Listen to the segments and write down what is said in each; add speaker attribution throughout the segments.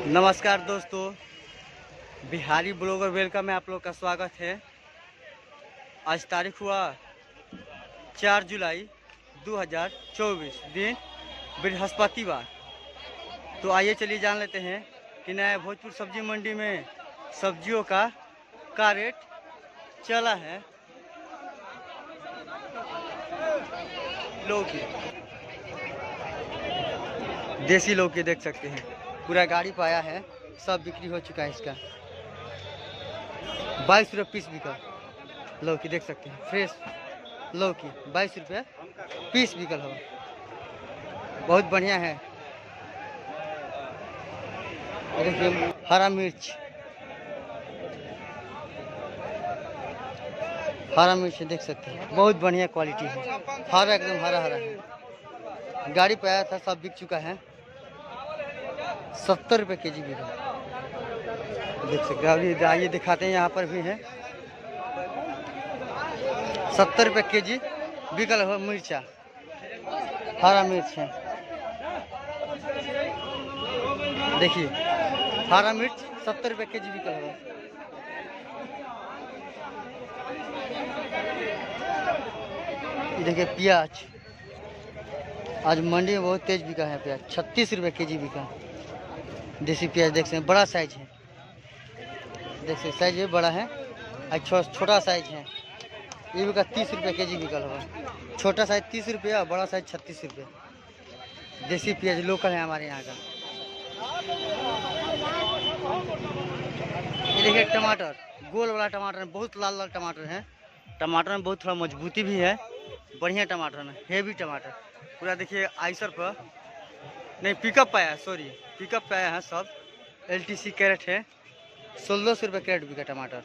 Speaker 1: नमस्कार दोस्तों, Bihari blogger welcome में आप लोग का स्वागत है। आज तारीख हुआ 4 जुलाई 2024, दिन बृहस्पतिवार। तो आइए चलिए जान लेते हैं कि नया भोजपुर सब्जी मंडी में सब्जियों का रेट चला है। लौकी, देसी लौकी देख सकते हैं, पूरा गाड़ी पाया है, सब बिक्री हो चुका है। इसका 22 रुपये पीस बिकल लौकी देख सकते हैं। फ्रेश लौकी 22 रुपये पीस बिकल हो, बहुत बढ़िया है। देखिए हरा मिर्च देख सकते हैं, बहुत बढ़िया क्वालिटी है। हरा एकदम हरा है, गाड़ी पे आया था, सब बिक चुका है। 70 रुपये के जी बिका, देख सकते हैं। अभी आइए दिखाते हैं, यहाँ पर भी है 70 रुपये के जी बिकल हो। मिर्चा, हरा मिर्च है, देखिए हरा मिर्च 70 रुपये के जी बिकल हो। देखिए प्याज, आज मंडी में बहुत तेज बिका है प्याज, 36 रुपये के जी बिका। देसी प्याज देख सकते हैं, बड़ा साइज है, देख सकते साइज भी बड़ा है। और छोटा साइज है, ये बिका 30 रुपये के जी बिकल होगा। छोटा साइज 30 रुपये और बड़ा साइज 36 रुपये। देसी प्याज लोकल है हमारे यहाँ का। ये देखिए टमाटर, गोल वाला टमाटर, बहुत लाल लाल टमाटर है। टमाटर में बहुत थोड़ा मजबूती भी है, बढ़िया टमाटर है, हेवी टमाटर पूरा। देखिए आइसर पर नहीं, पिकअप पे आया, सॉरी पिकअप पे आया है। सब LTC कैरेट है, 1600 रुपये कैरेट बिका टमाटर।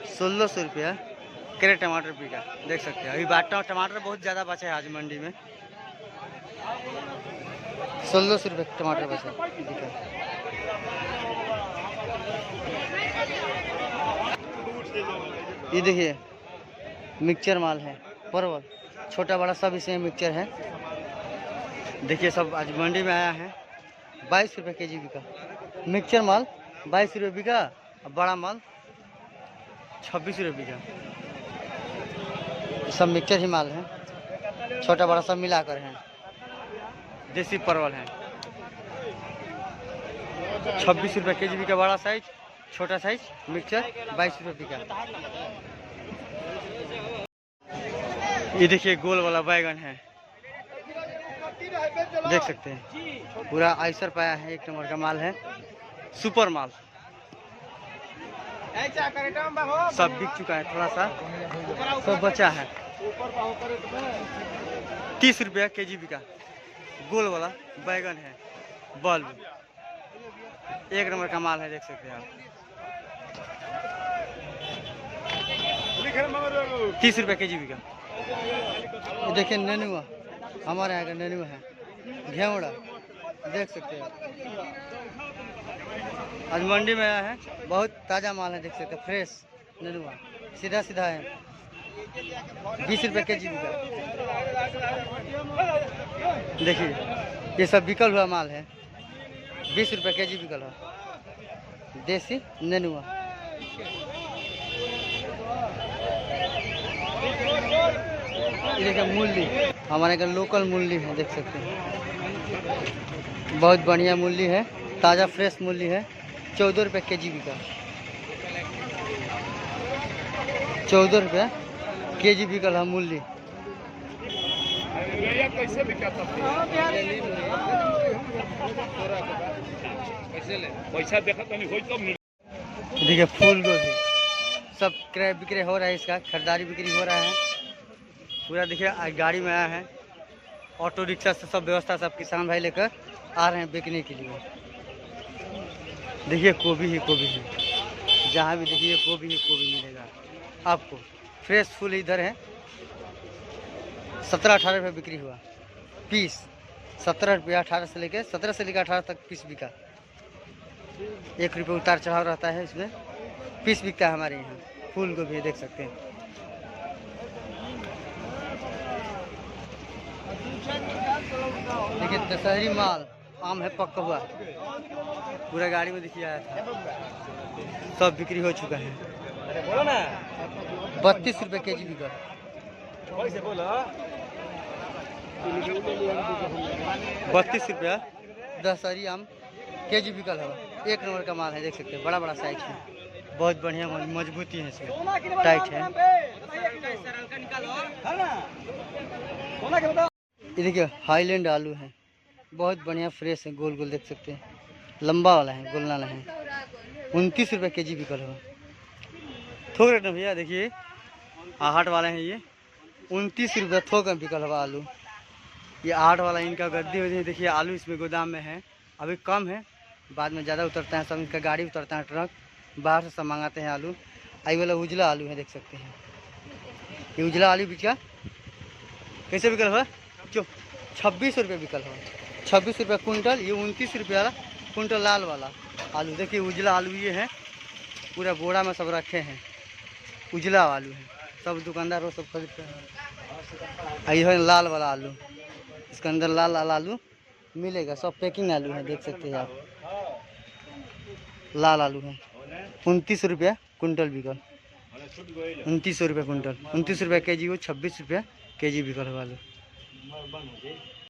Speaker 1: 1600 रुपया कैरेट टमाटर बिका, देख सकते हैं। अभी बाटा टमाटर बहुत ज़्यादा बचा है आज मंडी में, 1600 रुपये टमाटर बचा बिका। ये देखिए मिक्सचर माल है, परवल छोटा बड़ा सब इसमें मिक्सचर है। देखिए सब आज मंडी में आया है। 22 रुपये के जी बिका मिक्सचर माल, 22 रुपये बिका। और बड़ा माल 26 रुपये बिका। सब मिक्सचर ही माल है, छोटा बड़ा सब मिलाकर है। देसी परवल है, 26 रुपये के जी बिका। बड़ा साइज, छोटा साइज मिक्सचर 22 रुपये बिका। ये देखिए गोल वाला बैगन है, देख सकते हैं, पूरा आइसर पाया है, 1 नंबर का माल है, सुपर माल। सब बिक चुका है, थोड़ा सा सब बचा है। 30 रुपया के जी बिका। गोल वाला बैगन है, बल्ब 1 नंबर का माल है, देख सकते हैं आप। 30 रुपया के जी बिका। देखिए नेनुआ, हमारे यहाँ का नेनुआ है, घेवड़ा देख सकते हैं। आज मंडी में आया है, बहुत ताज़ा माल है, देख सकते हैं। फ्रेश नेनुआ सीधा सीधा है, 20 रुपये के जी बिका। देखिए ये सब बिकल हुआ माल है, 20 रुपये के जी बिकल हुआ देसी नेनुआ। ये देखिए मूली, हमारे घर लोकल मूली है, देख सकते हैं, बहुत बढ़िया मूली है, ताज़ा फ्रेश मूली है। 14 रुपये के जी बिका, 14 रुपये के जी बिकल है मूली। देखिए फूल गोभी, सब क्रय बिक्री हो रहा है, इसका खरीदारी बिक्री हो रहा है पूरा। देखिए गाड़ी में आया है, ऑटो रिक्शा से सब व्यवस्था, सब किसान भाई लेकर आ रहे हैं बेचने के लिए। देखिए गोभी ही गोभी है, जहाँ भी देखिए गोभी ही गोभी मिलेगा आपको। फ्रेश फूल इधर है, 17-18 रुपये बिक्री हुआ पीस। 17 रुपये 18 से लेकर 17 से लेकर 18 तक पीस बिका। 1 रुपये उतार चढ़ाव रहता है, इसमें पीस बिकता है हमारे यहाँ। फूल गोभी देख सकते हैं। देखिए दशहरी माल आम है पक्का हुआ, पूरा गाड़ी में देखिए आया था, सब बिक्री हो चुका है। 32 रुपये केजी बिका। 32 रुपया दशहरी आम केजी बिकल है। एक नंबर का माल है, देख सकते हैं, बड़ा बड़ा साइज है, बहुत बढ़िया मजबूती है, इसमें टाइट है। ये देखिए हाईलैंड आलू है, बहुत बढ़िया फ्रेश है, गोल गोल देख सकते हैं, लंबा वाला है, गोल वाला है। 29 रुपये केजी बिकल हुआ। थोक रेट में भैया देखिए, आहट वाले हैं ये, 29 रुपये थोक में बिकल हुआ आलू। ये 8 वाला इनका गद्दी हो, देखिए आलू इसमें गोदाम में है, अभी कम है, बाद में ज़्यादा उतरता है, सब इनका गाड़ी उतरता है, ट्रक बाहर से सब मंगाते हैं आलू। आई वाला उजला आलू है, देख सकते हैं, ये उजला आलू बिका कैसे बिकल हुआ? 26 रुपये बिकल हुआ, 26 रुपये कुंटल। ये 29 रुपये वाला कुंटल लाल वाला आलू, देखिए उजला आलू ये है, पूरा बोरा में सब रखे हैं, उजला आलू है, सब दुकानदार वो सब खरीदते हैं। ये है लाल वाला आलू, इसके अंदर लाल लाल आलू मिलेगा, सब पैकिंग आलू है, देख सकते हैं आप, लाल आलू है। 29 रुपये कुंटल बिकल, 29 रुपये कुंटल, 29 रुपये केजी हो, 26 रुपये केजी बिकल हुआ आलू।